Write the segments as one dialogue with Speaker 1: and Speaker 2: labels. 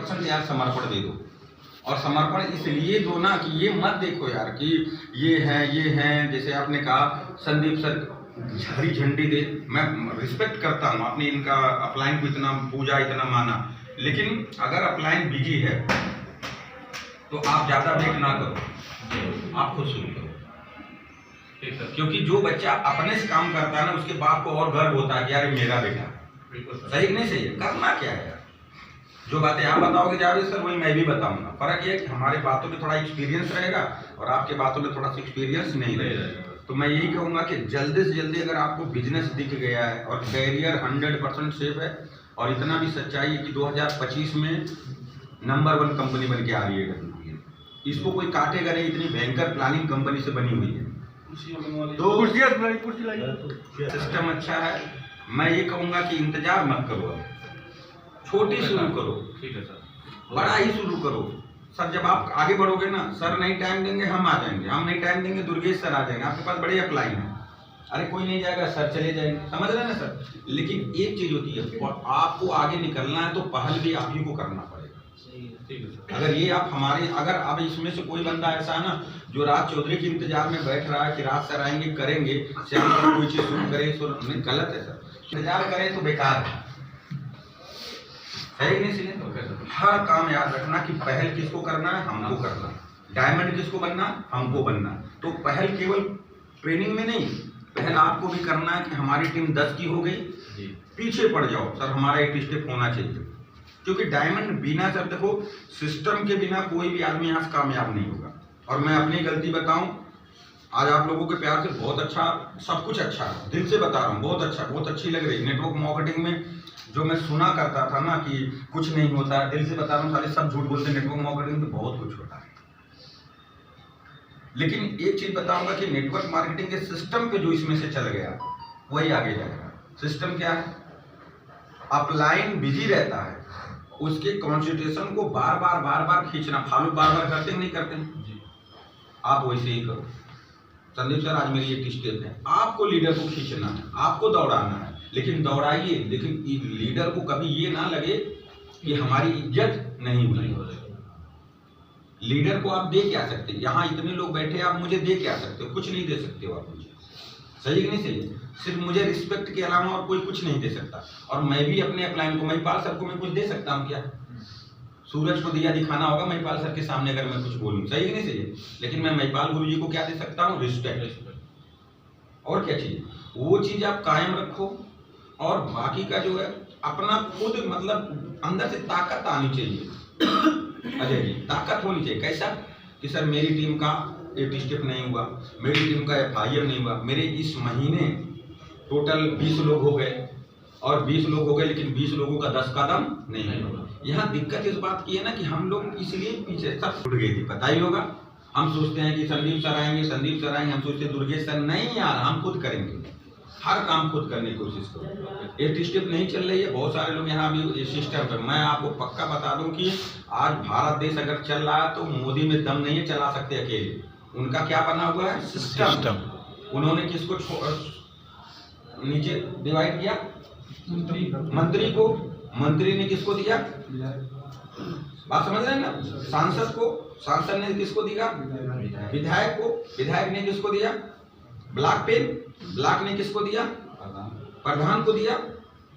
Speaker 1: 100% यार समर्पण दे दो। और समर्पण इसलिए दो ना कि ये मत देखो यार कि ये है, जैसे आपने कहा संदीप सर हरी झंडी दे, मैं रिस्पेक्ट करता हूँ, आपने इनका अपलाइन को इतना पूजा, इतना माना, लेकिन अगर अपलाइन बिजी है तो आप ज़्यादा वेट ना करो, आप खुद शुरू करो। क्योंकि जो बच्चा अपने से काम करता है ना, उसके बाप को और गर्व होता है कि यार मेरा बेटा, सही नहीं सही है, करना क्या है। जो बातें आप बताओगे जावेद सर वही मैं भी बताऊंगा। फर्क ये है कि हमारे बातों में थोड़ा एक्सपीरियंस रहेगा और आपके बातों में थोड़ा सा एक्सपीरियंस नहीं रहेगा। तो मैं यही कहूँगा कि जल्दी से जल्दी अगर आपको बिजनेस दिख गया है और कैरियर 100% सेफ है और इतना भी सच्चाई है कि 2025 में नंबर 1 कंपनी बन के आ रही है, इसको कोई काटेगा नहीं, इतनी भयंकर प्लानिंग कंपनी से बनी हुई है। तो सिस्टम अच्छा है। मैं ये कहूँगा कि इंतजार मत करो, छोटी शुरू करो, ठीक है सर, बड़ा ही शुरू करो। सर जब आप आगे बढ़ोगे ना, सर नहीं टाइम देंगे हम आ जाएंगे, हम नहीं टाइम देंगे दुर्गेश सर आ जाएंगे, आपके पास बड़े अप्लाई हैं। अरे कोई नहीं जाएगा सर चले जाएंगे, समझ रहे हैं ना सर। लेकिन एक चीज होती है, आपको आगे निकलना है तो पहल भी आप ही को करना पड़ेगा। अगर ये आप हमारे, अगर अब इसमें से कोई बंदा ऐसा है ना जो राज चौधरी के इंतजार में बैठ रहा है कि राज सर आएंगे करेंगे, श्याम सर कोई चीज शुरू करे, गलत है सर। इंतजार करें तो बेकार है, सही नहीं सीधे। हर काम याद रखना कि पहल किसको करना है, हमको करना है। डायमंड किसको बनना है, हमको बनना है। तो पहल केवल ट्रेनिंग में नहीं, पहल आपको भी करना है कि हमारी टीम 10 की हो गई, पीछे पड़ जाओ सर, हमारा एक स्टेप होना चाहिए। क्योंकि डायमंड बिना, सर देखो सिस्टम के बिना कोई भी आदमी यहाँ से कामयाब नहीं होगा। और मैं अपनी गलती बताऊं, आज आप लोगों के प्यार से बहुत अच्छा, सब कुछ अच्छा है, दिल से बता रहा हूँ, बहुत अच्छा, बहुत अच्छी लग रही। नेटवर्क मार्केटिंग में जो मैं सुना करता था ना कि कुछ नहीं होता, दिल से बता रहा हूँ, सारे सब झूठ बोलते, नेटवर्क मार्केटिंग में बहुत कुछ होता है। लेकिन एक चीज बताऊंगा कि नेटवर्क मार्केटिंग के सिस्टम पे जो इसमें से चल गया वही आगे जाएगा। सिस्टम क्या है, अपलाइन बिजी रहता है, उसके कॉन्सेंट्रेशन को बार बार खींचना, फॉलो बार करते नहीं करते जी। आप वैसे ही करो। संदीप सर आज मेरी एक स्टेप है, आपको लीडर को खींचना है, आपको दौड़ाना है, लेकिन दौड़ाइए, लेकिन लीडर को कभी ये ना लगे कि हमारी इज्जत नहीं हुई। लीडर को आप दे क्या सकते, यहाँ इतने लोग बैठे आप मुझे दे क्या सकते हो, कुछ नहीं दे सकते हो आप मुझे, सही कि नहीं सही। सिर्फ मुझे रिस्पेक्ट के अलावा और कोई कुछ नहीं दे सकता। और मैं भी अपने अपलाइन को, महिपाल सर को मैं कुछ दे सकता हूँ क्या, सूरज को दिया दिखाना होगा महिपाल सर के सामने अगर मैं कुछ बोलूँ, सही कि नहीं सही। लेकिन मैं महिपाल गुरु जी को क्या दे सकता हूँ, रिस्पेक्ट। और क्या चाहिए, वो चीज आप कायम रखो। और बाकी का जो है अपना खुद, मतलब अंदर से ताकत आनी चाहिए। अजय जी ताकत होनी चाहिए, कैसा कि सर मेरी टीम का 8 स्टेप नहीं हुआ, मेरी टीम का FIR नहीं हुआ, मेरे इस महीने टोटल 20 लोग हो गए, और 20 लोग हो गए लेकिन 20 लोगों का 10 कदम नहीं होगा। यहाँ दिक्कत इस बात की है ना कि हम लोग इसलिए पीछे सब छूट गई थी, पता ही होगा। हम सोचते हैं कि संदीप सर आएंगे, संदीप सर आएंगे, हम सोचते दुर्गेश सर, नहीं यार हम खुद करेंगे, हर काम खुद करने की कोशिश करो। 8 स्टेप नहीं चल रही है, बहुत सारे लोग यहाँ भी इस सिस्टम पर, मैं आपको पक्का बता दूं कि आज भारत देश अगर चल रहा है तो मोदी में दम नहीं है, चला सकते अकेले। उनका क्या बना हुआ है, सिस्टम। उन्होंने किसको नीचे डिवाइड किया, मंत्री को, मंत्री ने किसको दिया, बात समझ रहे हैं ना, सांसद को, सांसद ने किसको दिया, विधायक को, विधायक ने किसको दिया, ब्लॉक पे, ब्लॉक ने किसको दिया, प्रधान को दिया।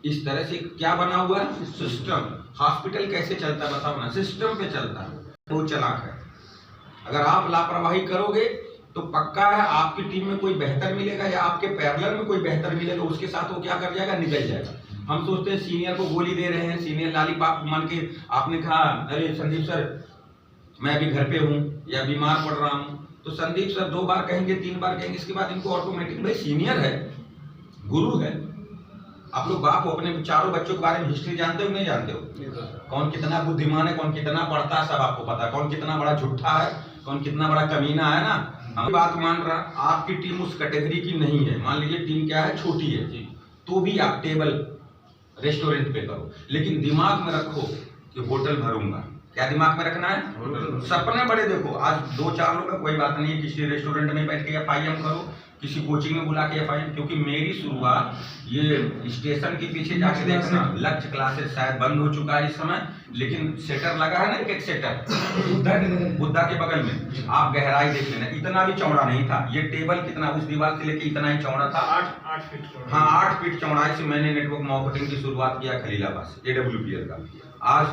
Speaker 1: इस तरह से क्या बना हुआ है, सिस्टम। हॉस्पिटल कैसे चलता है बताओ ना, सिस्टम पे चलता है। तो चलाक है, अगर आप लापरवाही करोगे तो पक्का है आपकी टीम में कोई बेहतर मिलेगा या आपके पैरेलल में कोई बेहतर मिलेगा, उसके साथ वो क्या कर जाएगा, निकल जाएगा। हम सोचते हैं सीनियर को गोली दे रहे हैं, सीनियर लालीपाप मान के, आपने कहा अरे संदीप सर मैं अभी घर पे हूँ या बीमार पड़ रहा हूँ, तो संदीप सर 2 बार कहेंगे, 3 बार कहेंगे, इसके बाद इनको ऑटोमेटिक, भाई सीनियर है, गुरु है। आप लोग बाप हो, अपने चारों बच्चों के बारे में हिस्ट्री जानते हो नहीं जानते हो, कौन कितना बुद्धिमान है, कौन कितना पढ़ता है, सब आपको पता है, कौन कितना बड़ा झूठा है, कौन कितना बड़ा कमीना है ना। हम बात मान रहा, आपकी टीम उस कैटेगरी की नहीं है, मान लीजिए टीम क्या है, छोटी है जी, तो भी आप टेबल रेस्टोरेंट पे करो, लेकिन दिमाग में रखो कि होटल भरूंगा। क्या दिमाग में रखना है, सपने बड़े देखो। आज 2-4 लोग का कोई बात नहीं है, किसी रेस्टोरेंट में बैठ के या FIM करो, किसी कोचिंग में बुला के FIM, क्योंकि मेरी शुरुआत ये स्टेशन के पीछे जाके देखना, लक्ष्य क्लासेस शायद बंद हो चुका है इस समय, लेकिन सेटर लगा है ना, एक सेटर बुद्धा के बगल में, आप गहराई देख लेना, इतना भी चौड़ा नहीं था ये टेबल, कितना उस दीवार से लेके इतना ही चौड़ा था, 8 फीट चौड़ा। हाँ, 8 फीट चौड़ाई से मैंने नेटवर्क मार्केटिंग की शुरुआत किया खलीलाबाद से, AWPL का। आज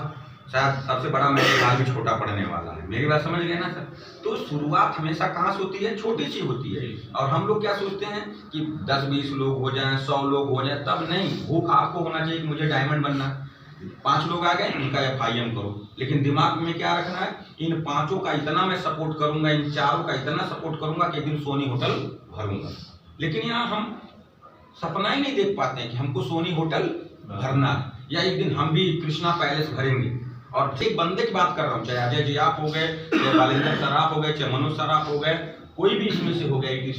Speaker 1: शायद सबसे बड़ा मेरे लाल भी छोटा पड़ने वाला है, मेरी बात समझ गए ना सर। तो शुरुआत हमेशा कहाँ से होती है, छोटी सी होती है। और हम लोग क्या सोचते हैं कि 10-20 लोग हो जाएं, 100 लोग हो जाएं, तब नहीं। भूख आपको होना चाहिए कि मुझे डायमंड बनना, 5 लोग आ गए उनका FIM करो, लेकिन दिमाग में क्या रखना है, इन 5 का इतना मैं सपोर्ट करूंगा, इन 4 का इतना सपोर्ट करूंगा कि एक दिन सोनी होटल भरूंगा। लेकिन यहाँ हम सपना ही नहीं देख पाते हैं कि हमको सोनी होटल भरना, या एक दिन हम भी कृष्णा पैलेस भरेंगे। और एक बंदे की बात कर रहा हूँ, चाहे अजय जी आप हो गए, चाहे बालेंद्र सर आप हो गए, चाहे मनोज सर आप हो गए, कोई भी इसमें से हो गया,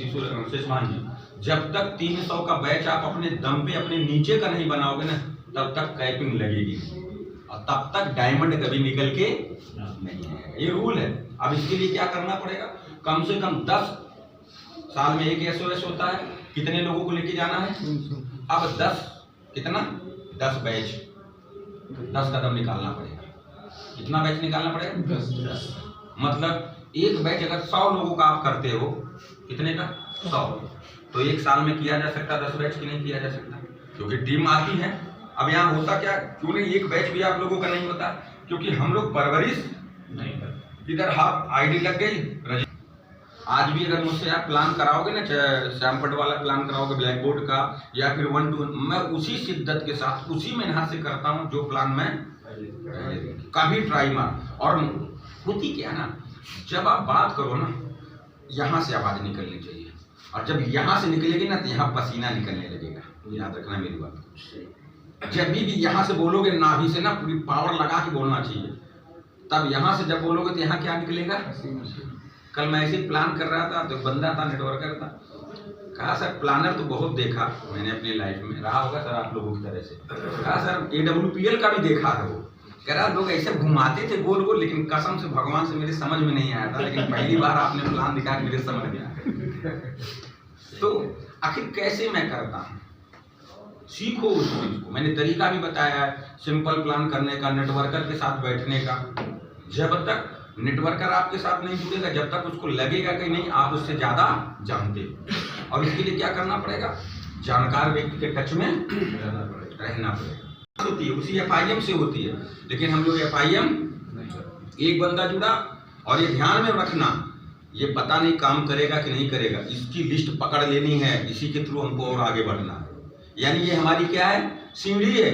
Speaker 1: शेषमान जी, जब तक 300 का बैच आप अपने दम पे अपने नीचे का नहीं बनाओगे ना, तब तक कैपिंग लगेगी और तब तक डायमंड कभी निकल के नहीं है। ये रूल है। अब इसके लिए क्या करना पड़ेगा, कम से कम 10 साल में एक SOS होता है, कितने लोगों को लेके जाना है। अब 10 बैच, 10 कदम निकालना पड़ेगा। कितना बैच निकालना पड़ेगा, 10। मतलब एक बैच अगर 100 लोगों का आप करते हो, कितने का 100, तो एक साल में किया जा सकता, 10 बैच की नहीं किया जा सकता, क्योंकि टीम आती है। अब यहाँ होता क्या, क्यों नहीं एक बैच भी आप लोगों का नहीं होता, क्योंकि हम लोग परवरिश नहीं करते। इधर हाथ ID लग गई। आज भी अगर मुझसे आप प्लान कराओगे ना, चाहे सैमपट वाला प्लान कराओगे ब्लैक बोर्ड का, या फिर 1 to 1, मैं उसी शिद्दत के साथ उसी मेहनत से करता हूँ जो प्लान मैं कभी ट्राई मार। और होती क्या ना, जब आप बात करो ना, यहाँ से आवाज निकलनी चाहिए, और जब यहाँ से निकलेगी ना तो यहाँ पसीना निकलने लगेगा। याद रखना मेरी बात। जब भी यहाँ से बोलोगे, नाभि से ना पूरी पावर लगा के बोलना चाहिए, तब यहाँ से जब बोलोगे तो यहाँ क्या निकलेगा। कल मैं ऐसे प्लान कर रहा था तो बंदा था, नेटवर्कर था, कहा सर प्लानर तो बहुत देखा मैंने अपनी लाइफ में, रहा होगा सर आप लोगों की तरह से। कहा सर AWPL का भी देखा है, वो कह रहा लोग ऐसे घुमाते थे गोल गोल, लेकिन कसम से भगवान से मेरे समझ में नहीं आया था, लेकिन पहली बार आपने प्लान दिखा के मेरे समझ में आया। तो आखिर कैसे मैं करता हूँ, सीखो उस चीज को। मैंने तरीका भी बताया है, सिंपल प्लान करने का, नेटवर्कर के साथ बैठने का। जब तक नेटवर्कर आपके साथ नहीं जुड़ेगा, जब तक उसको लगेगा कि नहीं आप उससे ज्यादा जानते हो। और इसके लिए क्या करना पड़ेगा, जानकार व्यक्ति के टच में रहना पड़ेगा। होती है उसी FIM से होती है, लेकिन हम लोग FIM एक बंदा जुड़ा, और ये ध्यान में रखना, ये पता नहीं काम करेगा कि नहीं करेगा, इसकी लिस्ट पकड़ लेनी है, इसी के थ्रू हमको और आगे बढ़ना है। यानी ये हमारी क्या है, सीढ़ी है,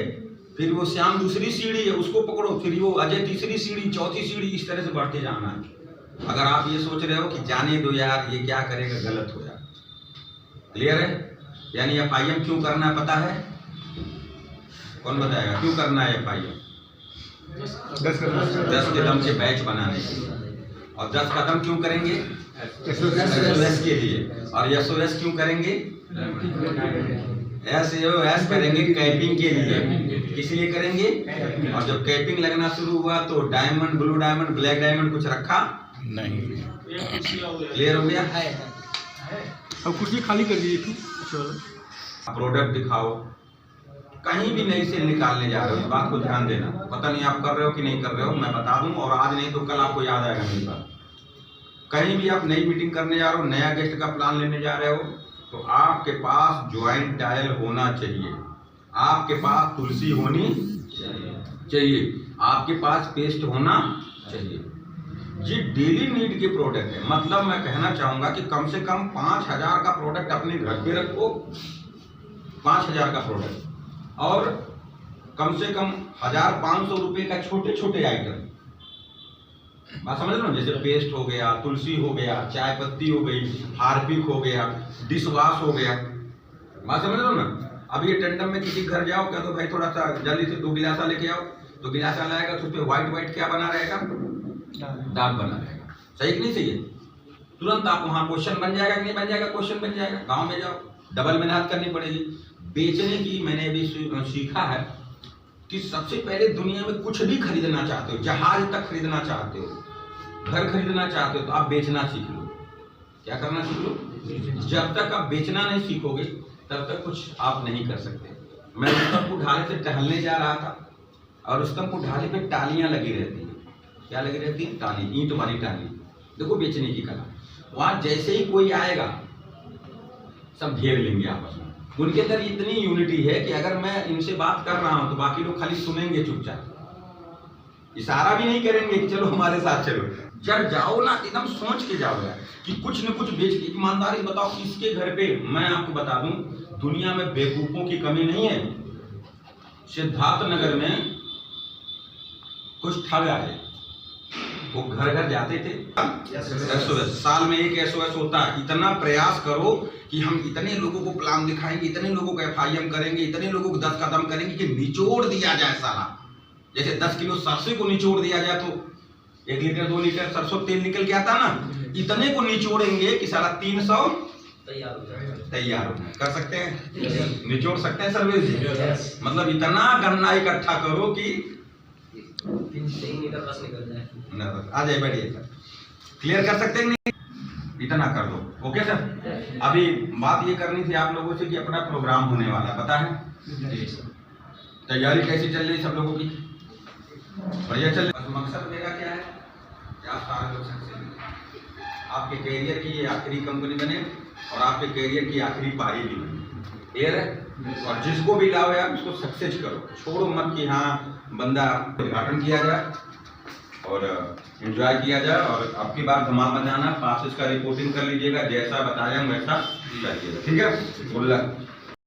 Speaker 1: फिर वो श्याम दूसरी सीढ़ी है, उसको पकड़ो, फिर वो अजय तीसरी सीढ़ी, चौथी सीढ़ी, इस तरह से बढ़ते जाना है। अगर आप ये सोच रहे हो कि जाने दो यार ये क्या करेगा, गलत हो यार। क्लियर है। यानी FIM क्यों करना है पता है, कौन बताएगा क्यों करना है FIM? 10 कदम के बैच बनाने के लिए। और 10 कदम क्यों करेंगे, SOS के लिए। और SOS क्यों करेंगे, SOS करेंगे कैपिंग के लिए। किस लिए करेंगे, और जब कैपिंग लगना शुरू हुआ तो diamond, blue diamond, black diamond कुछ रखा नहीं। क्लियर हो गया।
Speaker 2: अब कुर्सी खाली कर दीजिए।
Speaker 1: प्रोडक्ट दिखाओ, कहीं भी नई सेल निकालने जा रहे हो, इस बात को ध्यान देना। पता नहीं आप कर रहे हो कि नहीं कर रहे हो, मैं बता दूं, और आज नहीं तो कल आपको याद आएगा मेरी बात। कहीं भी आप नई मीटिंग करने जा रहे हो, नया गेस्ट का प्लान लेने जा रहे हो, तो आपके पास ज्वाइंट डायल होना चाहिए, आपके पास तुलसी होनी चाहिए, आपके पास पेस्ट होना चाहिए। ये डेली नीड के प्रोडक्ट है। मतलब मैं कहना चाहूंगा कि कम से कम 5000 का प्रोडक्ट अपने घर पे रखो, 5000 का प्रोडक्ट, और कम से कम 1500 रुपए का छोटे छोटे आइटम। बात समझ लो, जैसे पेस्ट हो गया, तुलसी हो गया, चाय पत्ती हो गई, हार्पिक हो गया, डिश वॉश हो गया। बात समझ लो ना। अब ये टेंडम में किसी घर जाओ, क्या तो भाई थोड़ा सा जल्दी से 2 गिलासा लेके आओ, तो गिलासा लाएगा तो उस पर व्हाइट क्या बना रहेगा, दाग बना रहेगा। सही कि नहीं सही है। तुरंत आप वहाँ क्वेश्चन बन जाएगा कि नहीं बन जाएगा, क्वेश्चन बन जाएगा। गाँव में जाओ, डबल मेहनत करनी पड़ेगी। बेचने की मैंने अभी सीखा है कि सबसे पहले दुनिया में कुछ भी खरीदना चाहते हो, जहाज तक खरीदना चाहते हो, घर खरीदना चाहते हो, तो आप बेचना सीख लो। क्या करना सीख लो, जब तक आप बेचना नहीं सीखोगे तब तक कुछ आप नहीं कर सकते। मैं रुस्तम को ढाले से टहलने जा रहा था और रुस्तम को ढाले पे टालियां लगी रहती हैं। क्या लगी रहती है? टाली, ईंट वाली टाली। देखो बेचने की कला। वहां जैसे ही कोई आएगा सब घेर लेंगे आपस में। उनके अंदर इतनी यूनिटी है कि अगर मैं इनसे बात कर रहा हूं तो बाकी लोग खाली सुनेंगे चुपचाप, इशारा भी नहीं करेंगे कि चलो हमारे साथ चलो। जब जाओ ना एकदम सोच के जाओ यार कि कुछ न कुछ बेच के। ईमानदारी बताओ किसके घर पे, मैं आपको बता दूं दुनिया में बेवकूफों की कमी नहीं है। सिद्धार्थ नगर में कुछ ठग आए, वो घर घर जाते थे। SOS साल में एक SOS होता है। इतना प्रयास करो कि हम इतने लोगों को प्लान दिखाएंगे, इतने लोगों को FIM करेंगे, इतने लोगों को 10 कदम करेंगे कि निचोड़ दिया जाए साला। जैसे 10 किलो सरसों को निचोड़ दिया जाए तो 1 लीटर 2 लीटर सरसों तेल निकल के आता ना, इतने को निचोड़ेंगे कि साला 300 तैयार हो जाए। कर सकते हैं? निचोड़ सकते हैं सर्वेश जी? मतलब इतना गन्ना इकट्ठा करो कि आ जाए, बैठिए। क्लियर कर सकते हैं नहीं? इतना कर दो। Okay sir. अभी बात ये करनी थी आप लोगों से कि अपना प्रोग्राम होने वाला पता है, तैयारी कैसी चल रही सब लोगों की? बढ़िया चल रही। मकसद मेरा क्या है कि आप सारे लोग सक्सेस मिले, आपके कैरियर की ये आखिरी कंपनी बने और आपके कैरियर की आखिरी पारी भी बने। क्लियर है? और जिसको भी लाओ यार उसको सक्सेस करो, छोड़ो मत कि हाँ बंदा उद्घाटन किया जाए और एंजॉय किया जाए। और आपकी बार धमाल बजाना, पास इसका रिपोर्टिंग कर लीजिएगा, जैसा बताया वैसा करिएगा। ठीक है? बोला